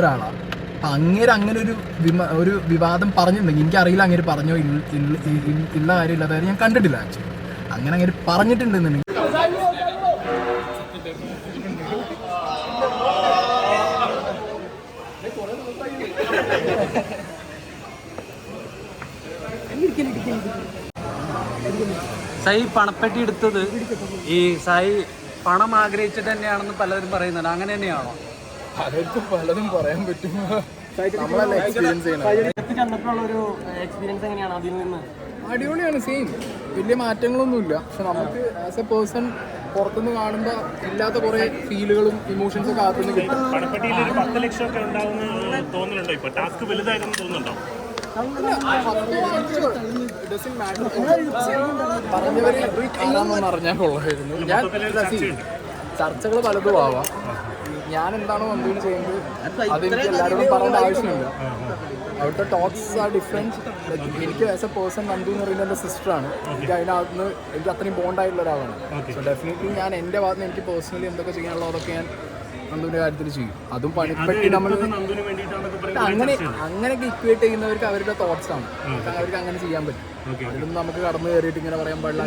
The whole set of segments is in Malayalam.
ഒരാളാണ്. അപ്പം അങ്ങനെ ഒരു വിവാദം പറഞ്ഞിട്ടുണ്ടെങ്കിൽ എനിക്കറിയില്ല അങ്ങനെ പറഞ്ഞോ ഇല്ല കാര്യമില്ല, അതായത് ഞാൻ കണ്ടിട്ടില്ല ആക്ച്വലി. അങ്ങനെ പറഞ്ഞിട്ടുണ്ടെന്നുണ്ടെങ്കിൽ സായി പണപ്പെട്ടി എടുത്തത് ഈ സായി പണം ആഗ്രഹിച്ചിട്ട് തന്നെയാണെന്ന് പലരും പറയുന്നുണ്ട്. അങ്ങനെ തന്നെയാണോ? പലർക്കും പലതും പറയാൻ പറ്റും. അടിപൊളിയാണ്. സെയിം, വലിയ മാറ്റങ്ങളൊന്നുമില്ല. പക്ഷെ നമുക്ക് ആസ് എ പേഴ്സൺ പുറത്തുനിന്ന് കാണുമ്പോൾ ഇല്ലാത്ത കുറെ ഫീലുകളും ഇമോഷൻസും ഒക്കെ അകത്തുനിന്ന് കിട്ടും. പറഞ്ഞവര് അറിഞ്ഞാൽ കൊള്ളായിരുന്നു. ഞാൻ ചർച്ചകൾ പലതും ആവാം. ഞാൻ എന്താണോ വന്നതിന് ചെയ്യുന്നത് അതെനിക്ക് എല്ലാവരോടും പറയേണ്ട ആവശ്യമില്ല. അവിടുത്തെ ടോക്സ് ആർ ഡിഫറെൻറ്റ്. എനിക്ക് ആസ് എ പേഴ്സൺ നന്ദു എന്ന് പറയുന്നത് എൻ്റെ സിസ്റ്ററാണ്. എനിക്ക് അതിനകത്ത് എനിക്ക് അത്രയും ബോണ്ടായിട്ടുള്ള ഒരാളാണ്. സോ ഡെഫിനറ്റ്ലി ഞാൻ എൻ്റെ ഭാഗത്ത് നിന്ന് എനിക്ക് പേഴ്സണലി എന്തൊക്കെ ചെയ്യാനുള്ളോ അതൊക്കെ ഞാൻ നന്ദുവിൻ്റെ കാര്യത്തിൽ ചെയ്യും. അതും പണിപ്പെട്ടി നമ്മൾ അങ്ങനെയൊക്കെ ഇക്വേറ്റ് ചെയ്യുന്നവർക്ക് അവരുടെ തോട്ട്സ് ആണ്. അവർക്ക് അങ്ങനെ ചെയ്യാൻ പറ്റും. അതിലൊന്നും നമുക്ക് കടന്നു കയറിയിട്ട് ഇങ്ങനെ പറയാൻ പാടില്ല.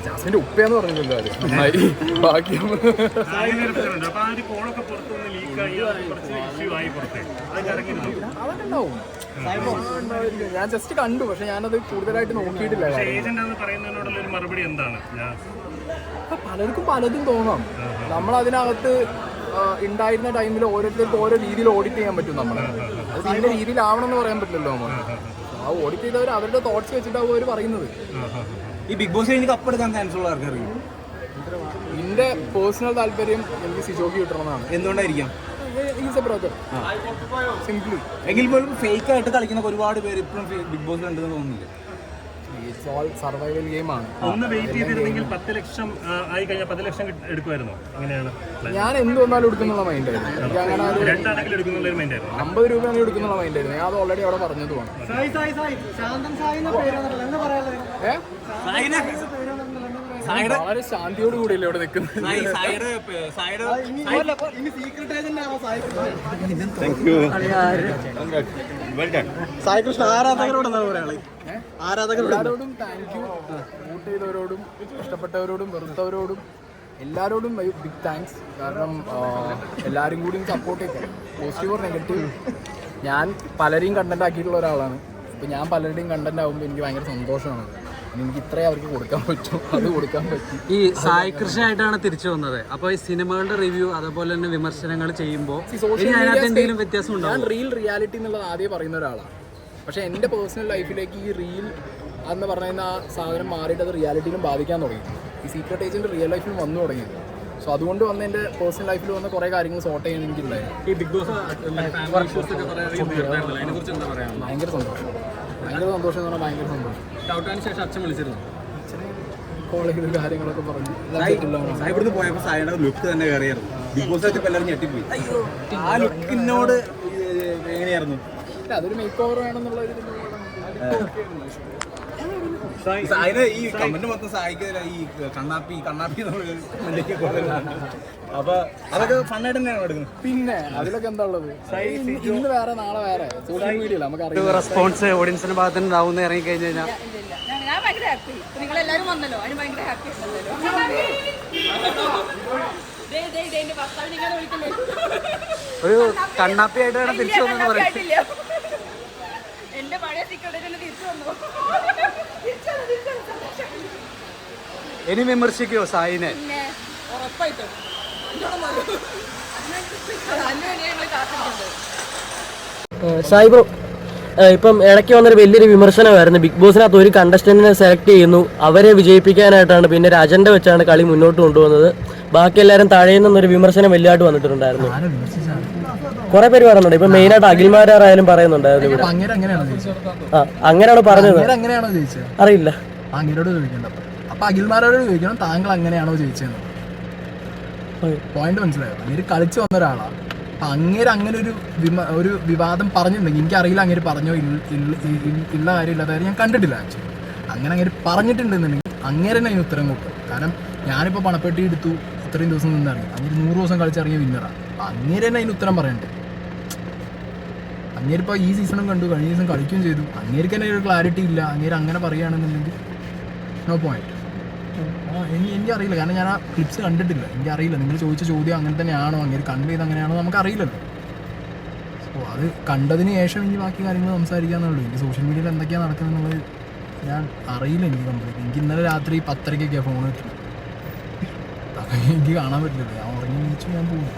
ജാസ്മിന്റെ ഉപ്പയെന്ന് പറഞ്ഞില്ലല്ലോ അത്. ബാക്കി അതൊക്കെ ഉണ്ടാവും. ഞാൻ ജസ്റ്റ് കണ്ടു, പക്ഷെ ഞാനത് കൂടുതലായിട്ട് നോക്കിയിട്ടില്ല. പലർക്കും പലതും തോന്നാം. നമ്മളതിനകത്ത് ഉണ്ടായിരുന്ന ടൈമിൽ ഓരോരുത്തർക്കും ഓരോ രീതിയിൽ ഓഡിറ്റ് ചെയ്യാൻ പറ്റും. നമ്മൾ അത് ഇതിന്റെ രീതിയിലാവണം എന്ന് പറയാൻ പറ്റില്ലല്ലോ. നമ്മൾ ആ ഓഡിറ്റ് ചെയ്തവർ അവരുടെ തോട്ട്സ് വെച്ചിട്ടാവും അവർ പറയുന്നത്. ഈ ബിഗ് ബോസ് എനിക്ക് കപ്പെടുക്കാൻ ചാൻസ് ഉള്ള ആൾക്കറിയും. എന്റെ പേഴ്സണൽ താല്പര്യം എനിക്ക് സിജോക്ക് കിട്ടണമെന്നാണ്. എന്തുകൊണ്ടായിരിക്കാം? Is a brother, simply. എങ്കിൽ പോലും ഫേക്ക് ആയിട്ട് കളിക്കുന്ന ഒരുപാട് പേര് ഇപ്പോഴും ബിഗ് ബോസിൽ ഉണ്ടെന്ന് തോന്നുന്നില്ല. ഇറ്റ്സ് ഓൾ സർവൈവൽ ഗെയിം ആണ്. ഒന്ന് വെയിറ്റ് ചെയ്തിരുന്നെങ്കിൽ 10 ലക്ഷം ആയി കഴിഞ്ഞാൽ 10 ലക്ഷം എടുക്കുമായിരുന്നോ? എങ്ങനെയാണ്? ഞാൻ എന്ത് വന്നാലും എടുക്കുന്നുള്ള മൈൻഡായിരുന്നു. എനിക്ക് അങ്ങനെ 50 രൂപ എടുക്കുന്നുള്ള മൈൻഡായിരുന്നു. ഞാൻ അത് ഓൾറെഡി അവിടെ പറഞ്ഞതുമാണ്. വളരെ ശാന്തിയോട് കൂടിയല്ലേ ഇവിടെ നിൽക്കുന്നത്. എല്ലാവരോടും താങ്ക് യു. വോട്ട് ചെയ്തവരോടും ഇഷ്ടപ്പെട്ടവരോടും വെറുത്തവരോടും എല്ലാവരോടും ബിഗ് താങ്ക്സ്. കാരണം എല്ലാവരും കൂടി സപ്പോർട്ട് ചെയ്യും, പോസിറ്റീവ് ഓർ നെഗറ്റീവ്. ഞാൻ പലരെയും കണ്ടന്റ് ആക്കിയിട്ടുള്ള ഒരാളാണ്. അപ്പോൾ ഞാൻ പലരുടെയും കണ്ടന്റ് ആകുമ്പോൾ എനിക്ക് ഭയങ്കര സന്തോഷമാണ്. എനിക്ക് ഇത്രയും അവർക്ക് കൊടുക്കാൻ പറ്റും, അത് കൊടുക്കാൻ പറ്റും. ഈ സായി കൃഷിയായിട്ടാണ് തിരിച്ചു വന്നത്. അപ്പോൾ ഈ സിനിമകളുടെ റിവ്യൂ അതുപോലെ തന്നെ വിമർശനങ്ങൾ ചെയ്യുമ്പോൾ എന്തെങ്കിലും വ്യത്യാസം ഉണ്ടാവും? ഞാൻ റിയാലിറ്റി എന്നുള്ളത് ആദ്യം പറയുന്ന ഒരാളാണ്. പക്ഷേ എൻ്റെ പേഴ്സണൽ ലൈഫിലേക്ക് ഈ റീൽ എന്ന് പറയുന്ന ആ സാധനം മാറിയിട്ട് അത് റിയാലിറ്റിയിലും ബാധിക്കാൻ തുടങ്ങി. ഈ സീക്രട്ട് ഏജൻറ്റ് റിയൽ ലൈഫിൽ വന്നു തുടങ്ങി. സോ അതുകൊണ്ട് വന്ന് എൻ്റെ പേഴ്സണൽ ലൈഫിൽ വന്ന കുറേ കാര്യങ്ങൾ സോർട്ട് ചെയ്യാൻ എനിക്കുണ്ടായിരുന്നു. ഈ ബിഗ് ബോസ് ഭയങ്കര സന്തോഷം, ഭയങ്കര സന്തോഷം എന്ന് പറഞ്ഞാൽ ഭയങ്കര സന്തോഷം. ശേഷം അച്ഛൻ വിളിച്ചിരുന്നു, കോളേജിൽ കാര്യങ്ങളൊക്കെ പറഞ്ഞു. ഇവിടുന്ന് പോയപ്പോൾ സായിയുടെ ലുക്ക് തന്നെ കയറിയായിരുന്നു. ബിഗ് ബോസ് ആയിട്ട് എല്ലാവരും ഞെട്ടിപ്പോയി. ആ ലുക്കിനോട് എങ്ങനെയായിരുന്നു? അതൊരു മേക്ക് ഓവർ വേണമെന്നുള്ള ഒരു ഈ കമന്റ് മൊത്തം സായിക്കില്ല. ഈ കണ്ണാപ്പി അപ്പൊ അതൊക്കെ ഫണ്ണായിട്ട് തന്നെയാണ് എടുക്കുന്നത്. പിന്നെ അതിലൊക്കെ എന്താ ഉള്ളത്? ഇന്ന് വേറെ നാളെ വേറെ സോഷ്യൽ മീഡിയയിൽ നമുക്കറിയാം. റെസ്പോൺസ് ഓഡിയൻസിന്റെ ഭാഗത്ത് നിന്ന് ഉണ്ടാവുന്ന ഇറങ്ങി കഴിഞ്ഞ് കഴിഞ്ഞാൽ ഞാൻ ഭയങ്കര ഹാപ്പി. നിങ്ങളെല്ലാരും വന്നല്ലോ, അതിന് ഭയങ്കര ഹാപ്പി. ഒരു കണ്ണാപ്പി ആയിട്ട് വേണം തിരിച്ചു വന്നു പറയാം. എന്റെ പഴയ സീക്രട്ട് തിരിച്ചു വന്നു. ഇനി വിമർശിക്കോ സായിനെ? ഉറപ്പായിട്ടും സായി ബ്രോ, ഇപ്പം ഇടയ്ക്ക് വന്നൊരു വലിയൊരു വിമർശനമായിരുന്നു. ബിഗ് ബോസിനകത്ത് ഒരു കണ്ടസ്റ്റന്റിനെ സെലക്ട് ചെയ്യുന്നു, അവരെ വിജയിപ്പിക്കാനായിട്ടാണ്, പിന്നെ ഒരു അജണ്ട വെച്ചാണ് കളി മുന്നോട്ട് കൊണ്ടുപോകുന്നത്. ബാക്കി എല്ലാവരും താഴെ നിന്നൊരു വിമർശനം വലിയതായിട്ട് വന്നിട്ടുണ്ടായിരുന്നു. കുറെ പേര് പറയുന്നുണ്ട്. ഇപ്പൊ മെയിനായിട്ട് അഖിൽമാരായാലും പറയുന്നുണ്ടായിരുന്നു ഇവിടെ. അങ്ങനെയാണ് പറഞ്ഞത്. അറിയില്ല, അങ്ങനോട് ചോദിക്കണ്ട. അപ്പൊ അഖിൽമാരോട് ചോദിക്കണം, താങ്കൾ അങ്ങനെയാണോ ചോദിച്ചത്? പോയിന്റ് മനസ്സിലായോ? അങ്ങനെ കളിച്ചു വന്ന ഒരാളാണ്. അപ്പൊ അങ്ങനെ ഒരു വിവാദം പറഞ്ഞിട്ടുണ്ടെങ്കിൽ എനിക്കറിയില്ല അങ്ങനെ പറഞ്ഞോ ഇല്ല കാര്യമില്ല, അതായത് ഞാൻ കണ്ടിട്ടില്ല ആക്ച്വലി. അങ്ങനെ പറഞ്ഞിട്ടുണ്ടെന്നുണ്ടെങ്കിൽ അങ്ങനെ തന്നെ അതിന് ഉത്തരം കൊടുക്കും. കാരണം ഞാനിപ്പോൾ പണപ്പെട്ടി എടുത്തു ഇത്രയും ദിവസം നിന്നിറങ്ങി, അങ്ങനെ 100 ദിവസം കളിച്ചിറങ്ങിയ വിന്നറാണ്. അങ്ങേര് തന്നെ അതിന് ഉത്തരം പറയണ്ടേ? അങ്ങേരിപ്പോൾ ഈ സീസണും കണ്ടു, കഴിഞ്ഞ സീസൺ കളിക്കുകയും ചെയ്തു. അങ്ങേർക്ക് തന്നെ ഒരു ക്ലാരിറ്റി ഇല്ല. അങ്ങേര് അങ്ങനെ പറയുകയാണെന്നുണ്ടെങ്കിൽ നോ പോയിന്റ്. എനിക്കറിയില്ല, കാരണം ഞാൻ ആ ക്ലിപ്സ് കണ്ടിട്ടില്ല, എനിക്കറിയില്ല. നിങ്ങൾ ചോദിച്ച ചോദ്യം അങ്ങനെ തന്നെയാണോ, അങ്ങേര് കൺവേ ചെയ്ത് അങ്ങനെയാണോ നമുക്കറിയില്ലല്ലോ. സോ അത് കണ്ടതിന് ശേഷം എനിക്ക് ബാക്കി കാര്യങ്ങൾ സംസാരിക്കാന്നുള്ളൂ. എനിക്ക് സോഷ്യൽ മീഡിയയിൽ എന്തൊക്കെയാണ് നടക്കുന്നതെന്നുള്ളത് ഞാൻ അറിയില്ല. എനിക്ക് കംപ്ലീറ്റ് എനിക്ക് ഇന്നലെ രാത്രി 10:30-ക്കൊക്കെയാണ് ഫോൺ കിട്ടുന്നത്. എനിക്ക് കാണാൻ പറ്റില്ലല്ലോ, ഞാൻ ഉറങ്ങി വിളിച്ചു ഞാൻ പോകും.